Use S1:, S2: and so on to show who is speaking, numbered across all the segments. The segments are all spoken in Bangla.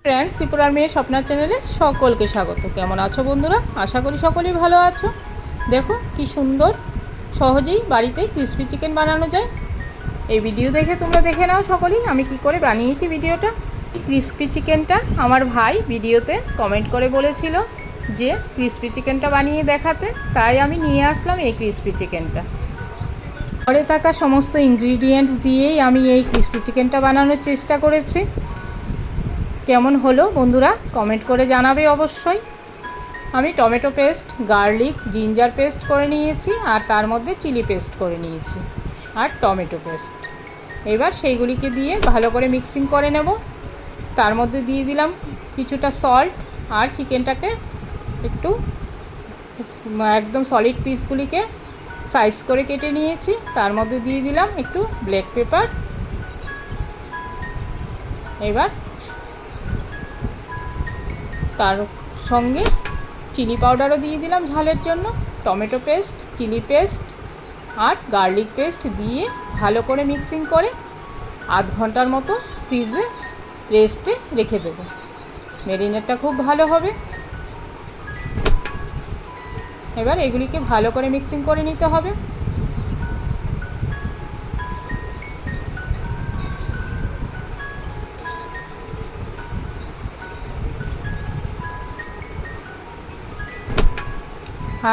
S1: ফ্রেন্ডস, ত্রিপুরার মেয়ে স্বপ্নার চ্যানেলে সকলকে স্বাগত। কেমন আছো বন্ধুরা? আশা করি সকলেই ভালো আছো। দেখো কি সুন্দর সহজেই বাড়িতে ক্রিসপি চিকেন বানানো যায়। এই ভিডিও দেখে তোমরা দেখে নাও সকলেই আমি কি করে বানিয়েছি ভিডিওটা। এই ক্রিসপি চিকেনটা আমার ভাই ভিডিওতে কমেন্ট করে বলেছিল যে ক্রিসপি চিকেনটা বানিয়ে দেখাতে, তাই আমি নিয়ে আসলাম এই ক্রিসপি চিকেনটা। ঘরে থাকা সমস্ত ইনগ্রিডিয়েন্টস দিয়েই আমি এই ক্রিসপি চিকেনটা বানানোর চেষ্টা করেছি। কেমন হলো বন্ধুরা কমেন্ট করে জানাবে অবশ্যই। আমি tomato paste, garlic, ginger paste করে নিয়েছি, আর তার মধ্যে চিলি পেস্ট করে নিয়েছি, আর টমেটো পেস্ট। এবার সেইগুলিকে দিয়ে ভালো করে মিক্সিং করে নেব। তার মধ্যে দিয়ে দিলাম কিছুটা সল্ট, আর চিকেনটাকে একটু একদম সলিড পিসগুলিকে সাইজ করে কেটে নিয়েছি। তার মধ্যে দিয়ে দিলাম একটু ব্ল্যাক পেপার। এবার তার সঙ্গে চিলি পাউডারও দিয়ে দিলাম ঝালের জন্য। টমেটো পেস্ট, চিলি পেস্ট আর গার্লিক পেস্ট দিয়ে ভালো করে মিক্সিং করে আধ ঘন্টার মতো ফ্রিজে রেস্টে রেখে দেবো। ম্যারিনেটটা খুব ভালো হবে। এবার এগুলিকে ভালো করে মিক্সিং করে নিতে হবে।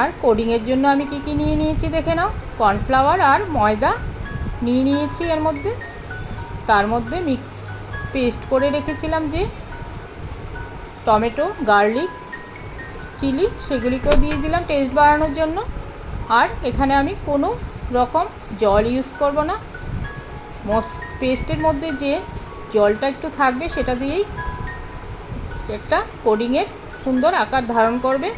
S1: আর কোডিংয়ের জন্য আমি কি কি নিয়ে নিয়েছি দেখে নাও। কর্নফ্লাওয়ার আর ময়দা নিয়ে নিয়েছি এর মধ্যে। তার মধ্যে মিক্স পেস্ট করে রেখেছিলাম যে টমেটো, গার্লিক, চিলি, সেগুলিকেও দিয়ে দিলাম টেস্ট বাড়ানোর জন্য। আর এখানে আমি কোনো রকম জল ইউজ করব না। পেস্টের মধ্যে যে জলটা একটু থাকবে সেটা দিয়েই একটা কোডিংয়ের সুন্দর আকার ধারণ করবে।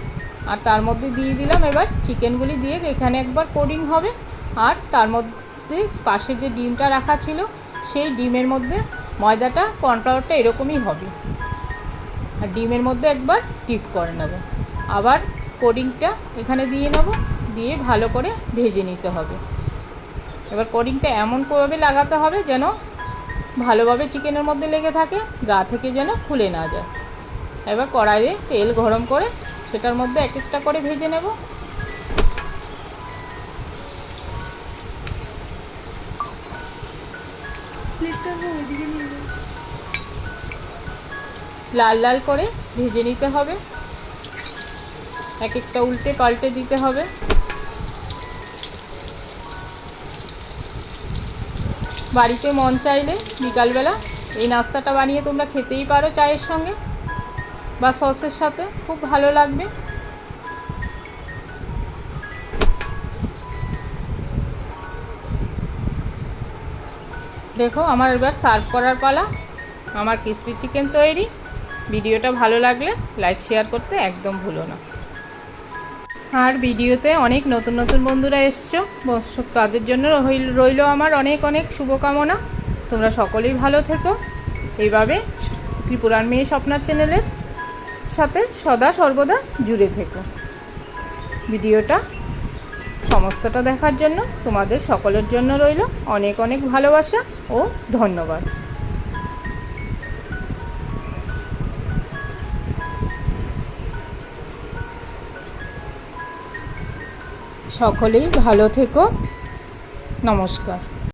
S1: আর তার মধ্যে দিয়ে দিলাম এবার চিকেনগুলি দিয়ে এখানে একবার কোডিং হবে। আর তার মধ্যে পাশে যে ডিমটা রাখা ছিল সেই ডিমের মধ্যে ময়দাটা, কর্নফ্লাওয়ারটা এরকমই হবে। আর ডিমের মধ্যে একবার ডিপ করে নেব। আবার কোডিংটা এখানে দিয়ে নেব, দিয়ে ভালো করে ভেজে নিতে হবে। এবার কোডিংটা এমনভাবে লাগাতে হবে যেন ভালোভাবে চিকেনের মধ্যে লেগে থাকে, গা থেকে যেন খুলে না যায়। এবার কড়াইয়ে তেল গরম করে সেটার মধ্যে এক একটা করে ভেজে নেব। লাল লাল করে ভেজে নিতে হবে। এক একটা উল্টে পাল্টে দিতে হবে। বাড়িতে মন চাইলে বিকালবেলা এই নাস্তাটা বানিয়ে তোমরা খেতেই পারো চায়ের সঙ্গে বা সসের সাথে, খুব ভালো লাগবে। দেখো আমার এবার সার্ভ করার পালা। আমার ক্রিসপি চিকেন তৈরি। ভিডিওটা ভালো লাগলে লাইক শেয়ার করতে একদম ভুলো না। আর ভিডিওতে অনেক নতুন নতুন বন্ধুরা এসছো, তাদের জন্য রইল আমার অনেক অনেক শুভকামনা। তোমরা সকলেই ভালো থেকো। এইভাবে ত্রিপুরার মেয়ে স্বপ্নার চ্যানেলের সাথে সদা সর্বদা জুড়ে থেকো। ভিডিওটা সমস্তটা দেখার জন্য তোমাদের সকলের জন্য রইল অনেক অনেক ভালোবাসা ও ধন্যবাদ। সকলেই ভালো থেকো। নমস্কার।